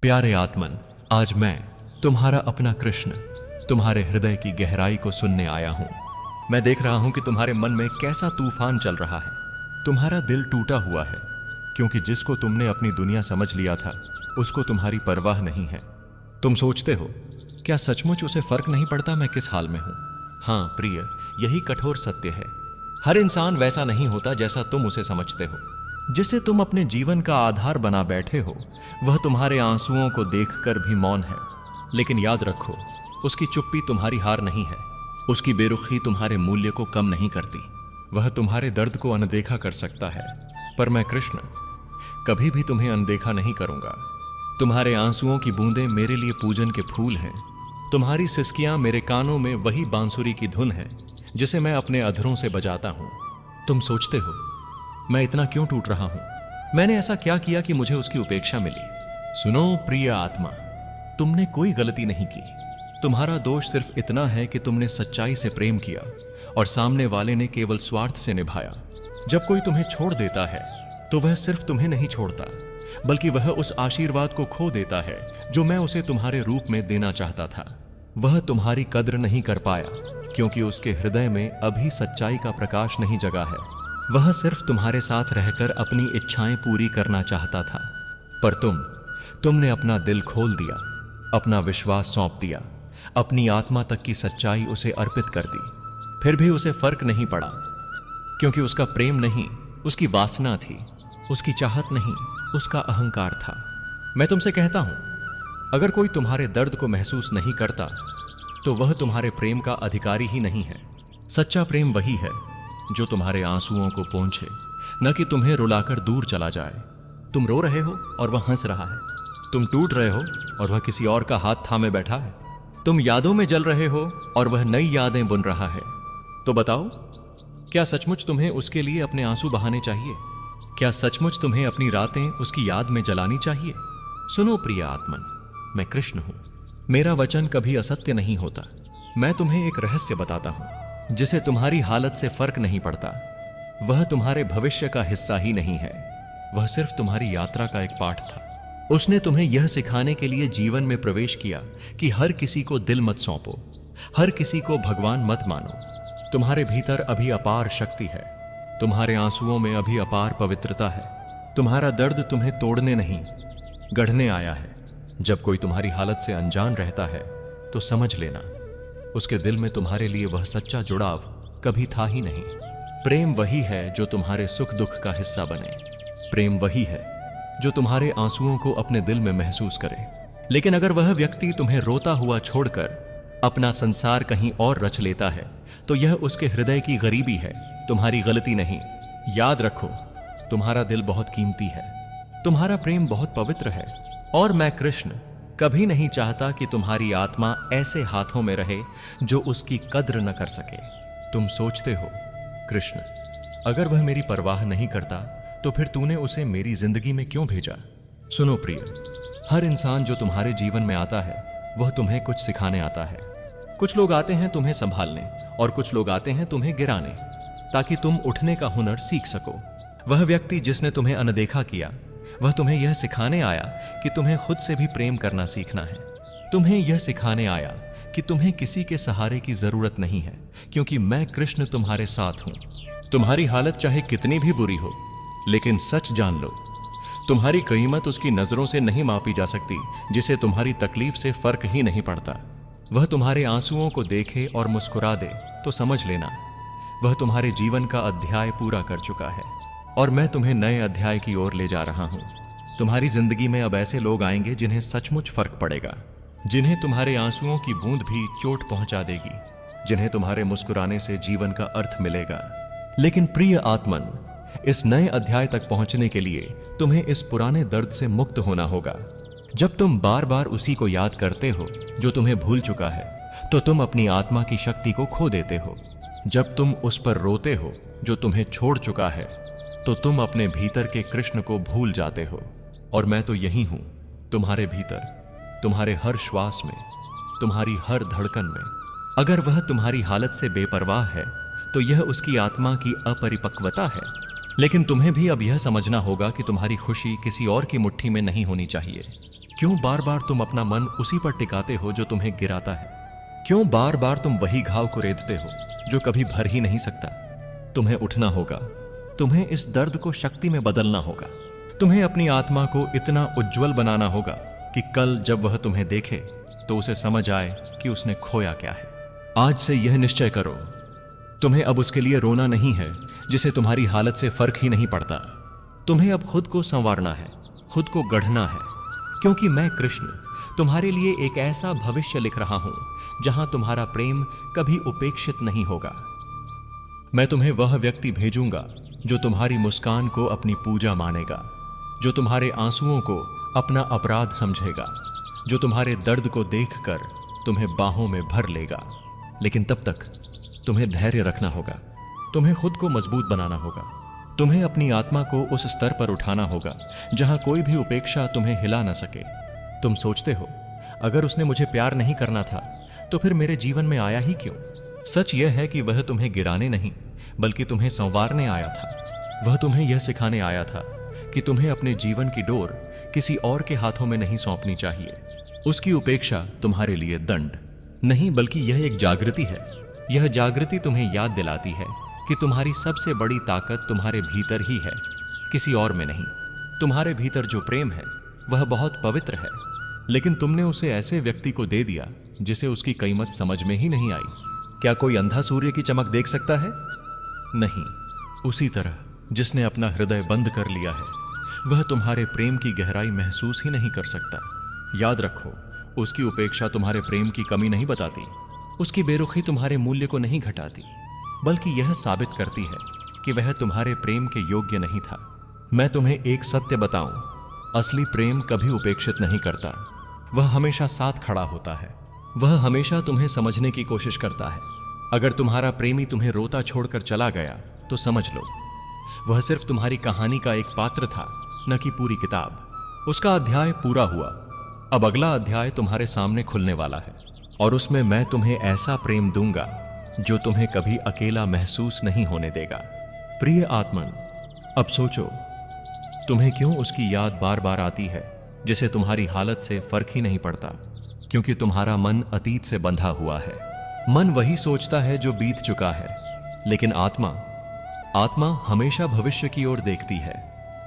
प्यारे आत्मन, आज मैं तुम्हारा अपना कृष्ण तुम्हारे हृदय की गहराई को सुनने आया हूं। मैं देख रहा हूं कि तुम्हारे मन में कैसा तूफान चल रहा है। तुम्हारा दिल टूटा हुआ है क्योंकि जिसको तुमने अपनी दुनिया समझ लिया था उसको तुम्हारी परवाह नहीं है। तुम सोचते हो, क्या सचमुच उसे फर्क नहीं पड़ता मैं किस हाल में हूं? हाँ प्रिय, यही कठोर सत्य है। हर इंसान वैसा नहीं होता जैसा तुम उसे समझते हो। जिसे तुम अपने जीवन का आधार बना बैठे हो वह तुम्हारे आंसुओं को देखकर भी मौन है। लेकिन याद रखो, उसकी चुप्पी तुम्हारी हार नहीं है। उसकी बेरुखी तुम्हारे मूल्य को कम नहीं करती। वह तुम्हारे दर्द को अनदेखा कर सकता है, पर मैं कृष्ण कभी भी तुम्हें अनदेखा नहीं करूंगा। तुम्हारे आंसुओं की बूंदें मेरे लिए पूजन के फूल हैं। तुम्हारी सिसकियां मेरे कानों में वही बांसुरी की धुन है जिसे मैं अपने अधरों से बजाता हूं। तुम सोचते हो, मैं इतना क्यों टूट रहा हूं? मैंने ऐसा क्या किया कि मुझे उसकी उपेक्षा मिली? सुनो प्रिय आत्मा, तुमने कोई गलती नहीं की। तुम्हारा दोष सिर्फ इतना है कि तुमने सच्चाई से प्रेम किया और सामने वाले ने केवल स्वार्थ से निभाया। जब कोई तुम्हें छोड़ देता है तो वह सिर्फ तुम्हें नहीं छोड़ता, बल्कि वह उस आशीर्वाद को खो देता है जो मैं उसे तुम्हारे रूप में देना चाहता था। वह तुम्हारी कद्र नहीं कर पाया क्योंकि उसके हृदय में अभी सच्चाई का प्रकाश नहीं जगा है। वह सिर्फ तुम्हारे साथ रहकर अपनी इच्छाएं पूरी करना चाहता था, पर तुमने अपना दिल खोल दिया, अपना विश्वास सौंप दिया, अपनी आत्मा तक की सच्चाई उसे अर्पित कर दी। फिर भी उसे फर्क नहीं पड़ा क्योंकि उसका प्रेम नहीं, उसकी वासना थी। उसकी चाहत नहीं, उसका अहंकार था। मैं तुमसे कहता हूं, अगर कोई तुम्हारे दर्द को महसूस नहीं करता तो वह तुम्हारे प्रेम का अधिकारी ही नहीं है। सच्चा प्रेम वही है जो तुम्हारे आंसुओं को पोंछे, न कि तुम्हें रुलाकर दूर चला जाए। तुम रो रहे हो और वह हंस रहा है। तुम टूट रहे हो और वह किसी और का हाथ थामे बैठा है। तुम यादों में जल रहे हो और वह नई यादें बुन रहा है। तो बताओ, क्या सचमुच तुम्हें उसके लिए अपने आंसू बहाने चाहिए? क्या सचमुच तुम्हें अपनी रातें उसकी याद में जलानी चाहिए? सुनो प्रिय आत्मन, मैं कृष्ण हूं। मेरा वचन कभी असत्य नहीं होता। मैं तुम्हें एक रहस्य बताता हूं जिसे तुम्हारी हालत से फर्क नहीं पड़ता। वह तुम्हारे भविष्य का हिस्सा ही नहीं है, वह सिर्फ तुम्हारी यात्रा का एक पाठ था। उसने तुम्हें यह सिखाने के लिए जीवन में प्रवेश किया कि हर किसी को दिल मत सौंपो, हर किसी को भगवान मत मानो। तुम्हारे भीतर अभी अपार शक्ति है, तुम्हारे आंसुओं में अभी अपार पवित्रता है। तुम्हारा दर्द तुम्हें तोड़ने नहीं, गढ़ने आया है। जब कोई तुम्हारी हालत से अनजान रहता है तो समझ लेना, उसके दिल में तुम्हारे लिए वह सच्चा जुड़ाव कभी था ही नहीं। प्रेम वही है जो तुम्हारे सुख दुख का हिस्सा बने। प्रेम वही है जो तुम्हारे आंसुओं को अपने दिल में महसूस करे। लेकिन अगर वह व्यक्ति तुम्हें रोता हुआ छोड़कर अपना संसार कहीं और रच लेता है तो यह उसके हृदय की गरीबी है, तुम्हारी गलती नहीं। याद रखो, तुम्हारा दिल बहुत कीमती है, तुम्हारा प्रेम बहुत पवित्र है, और मैं कृष्ण कभी नहीं चाहता कि तुम्हारी आत्मा ऐसे हाथों में रहे जो उसकी कद्र न कर सके। तुम सोचते हो, कृष्ण अगर वह मेरी परवाह नहीं करता तो फिर तूने उसे मेरी जिंदगी में क्यों भेजा? सुनो प्रिय, हर इंसान जो तुम्हारे जीवन में आता है वह तुम्हें कुछ सिखाने आता है। कुछ लोग आते हैं तुम्हें संभालने और कुछ लोग आते हैं तुम्हें गिराने, ताकि तुम उठने का हुनर सीख सको। वह व्यक्ति जिसने तुम्हें अनदेखा किया वह तुम्हें यह सिखाने आया कि तुम्हें खुद से भी प्रेम करना सीखना है। तुम्हें यह सिखाने आया कि तुम्हें किसी के सहारे की जरूरत नहीं है, क्योंकि मैं कृष्ण तुम्हारे साथ हूं। तुम्हारी हालत चाहे कितनी भी बुरी हो, लेकिन सच जान लो, तुम्हारी कीमत उसकी नजरों से नहीं मापी जा सकती जिसे तुम्हारी तकलीफ से फर्क ही नहीं पड़ता। वह तुम्हारे आंसुओं को देखे और मुस्कुरा दे तो समझ लेना, वह तुम्हारे जीवन का अध्याय पूरा कर चुका है और मैं तुम्हें नए अध्याय की ओर ले जा रहा हूं। तुम्हारी जिंदगी में अब ऐसे लोग आएंगे जिन्हें सचमुच फर्क पड़ेगा, जिन्हें तुम्हारे आंसुओं की बूंद भी चोट पहुंचा देगी, जिन्हें तुम्हारे मुस्कुराने से जीवन का अर्थ मिलेगा। लेकिन प्रिय आत्मन, इस नए अध्याय तक पहुंचने के लिए तुम्हें इस पुराने दर्द से मुक्त होना होगा। जब तुम बार बार उसी को याद करते हो जो तुम्हें भूल चुका है तो तुम अपनी आत्मा की शक्ति को खो देते हो। जब तुम उस पर रोते हो जो तुम्हें छोड़ चुका है तो तुम अपने भीतर के कृष्ण को भूल जाते हो। और मैं तो यही हूं, तुम्हारे भीतर, तुम्हारे हर श्वास में, तुम्हारी हर धड़कन में। अगर वह तुम्हारी हालत से बेपरवाह है तो यह उसकी आत्मा की अपरिपक्वता है। लेकिन तुम्हें भी अब यह समझना होगा कि तुम्हारी खुशी किसी और की मुट्ठी में नहीं होनी चाहिए, क्यों बार बार तुम अपना मन उसी पर टिकाते हो जो तुम्हें गिराता है? क्यों बार बार तुम वही घाव को रेतते हो जो कभी भर ही नहीं सकता? तुम्हें उठना होगा, तुम्हें इस दर्द को शक्ति में बदलना होगा। तुम्हें अपनी आत्मा को इतना उज्जवल बनाना होगा कि कल जब वह तुम्हें देखे तो उसे समझ आए कि उसने खोया क्या है। आज से यह निश्चय करो, तुम्हें अब उसके लिए रोना नहीं है जिसे तुम्हारी हालत से फर्क ही नहीं पड़ता। तुम्हें अब खुद को संवारना है, खुद को गढ़ना है, क्योंकि मैं कृष्ण तुम्हारे लिए एक ऐसा भविष्य लिख रहा हूं जहां तुम्हारा प्रेम कभी उपेक्षित नहीं होगा। मैं तुम्हें वह व्यक्ति भेजूंगा जो तुम्हारी मुस्कान को अपनी पूजा मानेगा, जो तुम्हारे आंसुओं को अपना अपराध समझेगा, जो तुम्हारे दर्द को देखकर तुम्हें बाहों में भर लेगा। लेकिन तब तक तुम्हें धैर्य रखना होगा, तुम्हें खुद को मजबूत बनाना होगा, तुम्हें अपनी आत्मा को उस स्तर पर उठाना होगा जहां कोई भी उपेक्षा तुम्हें हिला न सके। तुम सोचते हो अगर उसने मुझे प्यार नहीं करना था तो फिर मेरे जीवन में आया ही क्यों? सच यह है कि वह तुम्हें गिराने नहीं बल्कि तुम्हें संवारने आया था। वह तुम्हें यह सिखाने आया था कि तुम्हें अपने जीवन की डोर किसी और के हाथों में नहीं सौंपनी चाहिए। उसकी उपेक्षा तुम्हारे लिए दंड नहीं बल्कि यह एक जागृति है। यह जागृति तुम्हें याद दिलाती है कि तुम्हारी सबसे बड़ी ताकत तुम्हारे भीतर ही है, किसी और में नहीं। तुम्हारे भीतर जो प्रेम है वह बहुत पवित्र है, लेकिन तुमने उसे ऐसे व्यक्ति को दे दिया जिसे उसकी कीमत समझ में ही नहीं आई। क्या कोई अंधा सूर्य की चमक देख सकता है? नहीं। उसी तरह जिसने अपना हृदय बंद कर लिया है वह तुम्हारे प्रेम की गहराई महसूस ही नहीं कर सकता। याद रखो, उसकी उपेक्षा तुम्हारे प्रेम की कमी नहीं बताती, उसकी बेरुखी तुम्हारे मूल्य को नहीं घटाती, बल्कि यह साबित करती है कि वह तुम्हारे प्रेम के योग्य नहीं था। मैं तुम्हें एक सत्य बताऊं, असली प्रेम कभी उपेक्षित नहीं करता। वह हमेशा साथ खड़ा होता है, वह हमेशा तुम्हें समझने की कोशिश करता है। अगर तुम्हारा प्रेमी तुम्हें रोता छोड़कर चला गया तो समझ लो वह सिर्फ तुम्हारी कहानी का एक पात्र था, न कि पूरी किताब। उसका अध्याय पूरा हुआ, अब अगला अध्याय तुम्हारे सामने खुलने वाला है और उसमें मैं तुम्हें ऐसा प्रेम दूंगा जो तुम्हें कभी अकेला महसूस नहीं होने देगा। प्रिय आत्मन, अब सोचो तुम्हें क्यों उसकी याद बार बार आती है जिसे तुम्हारी हालत से फर्क ही नहीं पड़ता? क्योंकि तुम्हारा मन अतीत से बंधा हुआ है। मन वही सोचता है जो बीत चुका है, लेकिन आत्मा हमेशा भविष्य की ओर देखती है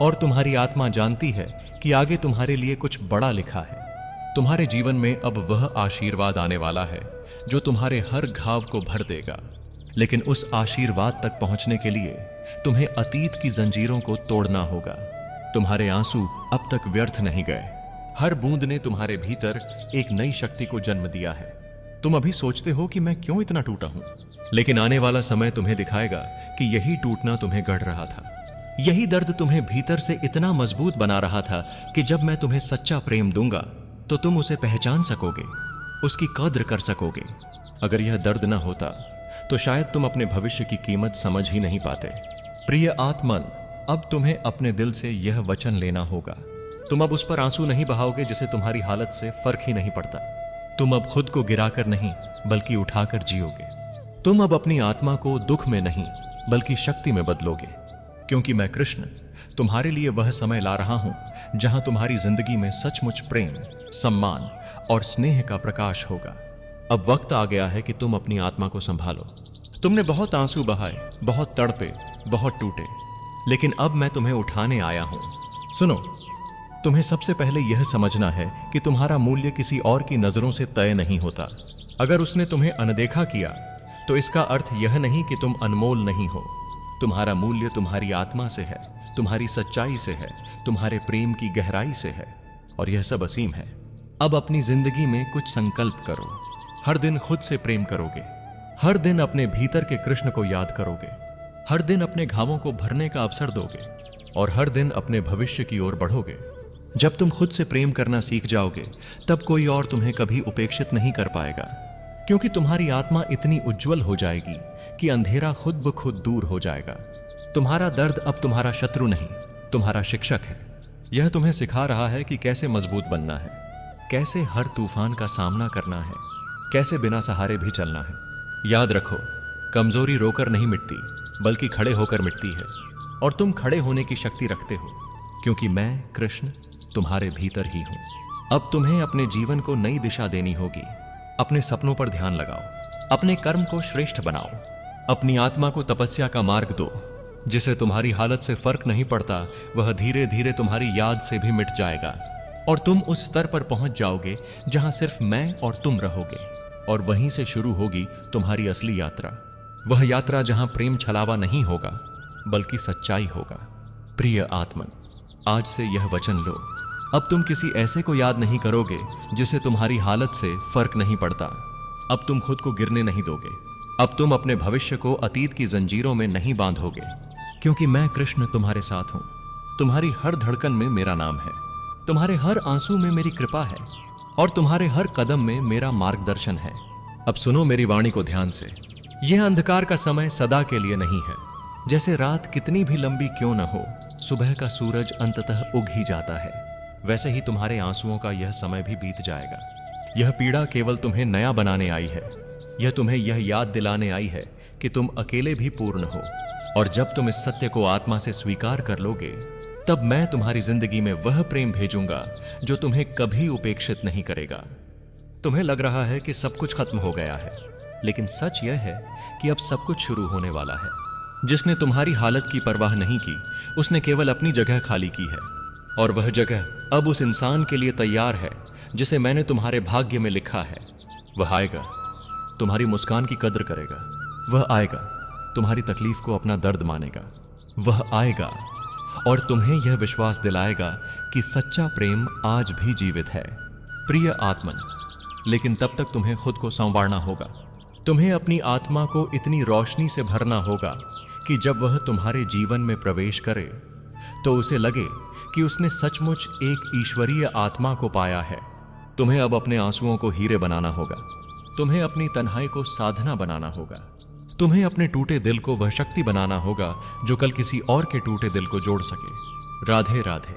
और तुम्हारी आत्मा जानती है कि आगे तुम्हारे लिए कुछ बड़ा लिखा है। तुम्हारे जीवन में अब वह आशीर्वाद आने वाला है जो तुम्हारे हर घाव को भर देगा, लेकिन उस आशीर्वाद तक पहुंचने के लिए तुम्हें अतीत की जंजीरों को तोड़ना होगा। तुम्हारे आंसू अब तक व्यर्थ नहीं गए, हर बूंद ने तुम्हारे भीतर एक नई शक्ति को जन्म दिया है। तुम अभी सोचते हो कि मैं क्यों इतना टूटा हूं, लेकिन आने वाला समय तुम्हें दिखाएगा कि यही टूटना तुम्हें गढ़ रहा था। यही दर्द तुम्हें भीतर से इतना मजबूत बना रहा था कि जब मैं तुम्हें सच्चा प्रेम दूंगा तो तुम उसे पहचान सकोगे, उसकी कद्र कर सकोगे। अगर यह दर्द न होता तो शायद तुम अपने भविष्य की कीमत समझ ही नहीं पाते। प्रिय आत्मन, अब तुम्हें अपने दिल से यह वचन लेना होगा। तुम अब उस पर आंसू नहीं बहाओगे जिसे तुम्हारी हालत से फर्क ही नहीं पड़ता। तुम अब खुद को गिराकर नहीं बल्कि उठाकर जियोगे। तुम अब अपनी आत्मा को दुख में नहीं बल्कि शक्ति में बदलोगे, क्योंकि मैं कृष्ण तुम्हारे लिए वह समय ला रहा हूं जहां तुम्हारी जिंदगी में सचमुच प्रेम, सम्मान और स्नेह का प्रकाश होगा। अब वक्त आ गया है कि तुम अपनी आत्मा को संभालो। तुमने बहुत आंसू बहाए, बहुत तड़पे, बहुत टूटे, लेकिन अब मैं तुम्हें उठाने आया हूं। सुनो, तुम्हें सबसे पहले यह समझना है कि तुम्हारा मूल्य किसी और की नजरों से तय नहीं होता। अगर उसने तुम्हें अनदेखा किया तो इसका अर्थ यह नहीं कि तुम अनमोल नहीं हो। तुम्हारा मूल्य तुम्हारी आत्मा से है, तुम्हारी सच्चाई से है, तुम्हारे प्रेम की गहराई से है, और यह सब असीम है। अब अपनी जिंदगी में कुछ संकल्प करो। हर दिन खुद से प्रेम करोगे, हर दिन अपने भीतर के कृष्ण को याद करोगे, हर दिन अपने घावों को भरने का अवसर दोगे और हर दिन अपने भविष्य की ओर बढ़ोगे। जब तुम खुद से प्रेम करना सीख जाओगे तब कोई और तुम्हें कभी उपेक्षित नहीं कर पाएगा, क्योंकि तुम्हारी आत्मा इतनी उज्जवल हो जाएगी कि अंधेरा खुद ब खुद दूर हो जाएगा। तुम्हारा दर्द अब तुम्हारा शत्रु नहीं, तुम्हारा शिक्षक है। यह तुम्हें सिखा रहा है कि कैसे मजबूत बनना है, कैसे हर तूफान का सामना करना है, कैसे बिना सहारे भी चलना है। याद रखो, कमजोरी रोकर नहीं मिटती बल्कि खड़े होकर मिटती है, और तुम खड़े होने की शक्ति रखते हो, क्योंकि मैं कृष्ण तुम्हारे भीतर ही हूं। अब तुम्हें अपने जीवन को नई दिशा देनी होगी। अपने सपनों पर ध्यान लगाओ, अपने कर्म को श्रेष्ठ बनाओ, अपनी आत्मा को तपस्या का मार्ग दो। जिसे तुम्हारी हालत से फर्क नहीं पड़ता वह धीरे धीरे तुम्हारी याद से भी मिट जाएगा और तुम उस स्तर पर पहुंच जाओगे जहां सिर्फ मैं और तुम रहोगे। और वहीं से शुरू होगी तुम्हारी असली यात्रा, वह यात्रा जहां प्रेम छलावा नहीं होगा बल्कि सच्चाई होगा। प्रिय आत्मन, आज से यह वचन लो, अब तुम किसी ऐसे को याद नहीं करोगे जिसे तुम्हारी हालत से फर्क नहीं पड़ता। अब तुम खुद को गिरने नहीं दोगे। अब तुम अपने भविष्य को अतीत की जंजीरों में नहीं बांधोगे, क्योंकि मैं कृष्ण तुम्हारे साथ हूं। तुम्हारी हर धड़कन में मेरा नाम है, तुम्हारे हर आंसू में मेरी कृपा है और तुम्हारे हर कदम में मेरा मार्गदर्शन है। अब सुनो मेरी वाणी को ध्यान से। यह अंधकार का समय सदा के लिए नहीं है। जैसे रात कितनी भी लंबी क्यों न हो, सुबह का सूरज अंततः उग ही जाता है, वैसे ही तुम्हारे आंसुओं का यह समय भी बीत जाएगा। यह पीड़ा केवल तुम्हें नया बनाने आई है। यह तुम्हें यह याद दिलाने आई है कि तुम अकेले भी पूर्ण हो। और जब तुम इस सत्य को आत्मा से स्वीकार कर लोगे, तब मैं तुम्हारी जिंदगी में वह प्रेम भेजूंगा जो तुम्हें कभी उपेक्षित नहीं करेगा। तुम्हें लग रहा है कि सब कुछ खत्म हो गया है, लेकिन सच यह है कि अब सब कुछ शुरू होने वाला है। जिसने तुम्हारी हालत की परवाह नहीं की, उसने केवल अपनी जगह खाली की है, और वह जगह अब उस इंसान के लिए तैयार है जिसे मैंने तुम्हारे भाग्य में लिखा है। वह आएगा, तुम्हारी मुस्कान की कद्र करेगा। वह आएगा, तुम्हारी तकलीफ को अपना दर्द मानेगा। वह आएगा और तुम्हें यह विश्वास दिलाएगा कि सच्चा प्रेम आज भी जीवित है। प्रिय आत्मन, लेकिन तब तक तुम्हें खुद को संवारना होगा। तुम्हें अपनी आत्मा को इतनी रोशनी से भरना होगा कि जब वह तुम्हारे जीवन में प्रवेश करे तो उसे लगे कि उसने सचमुच एक ईश्वरीय आत्मा को पाया है। तुम्हें अब अपने आंसुओं को हीरे बनाना होगा। तुम्हें अपनी तन्हाई को साधना बनाना होगा। तुम्हें अपने टूटे दिल को वह शक्ति बनाना होगा जो कल किसी और के टूटे दिल को जोड़ सके। राधे राधे।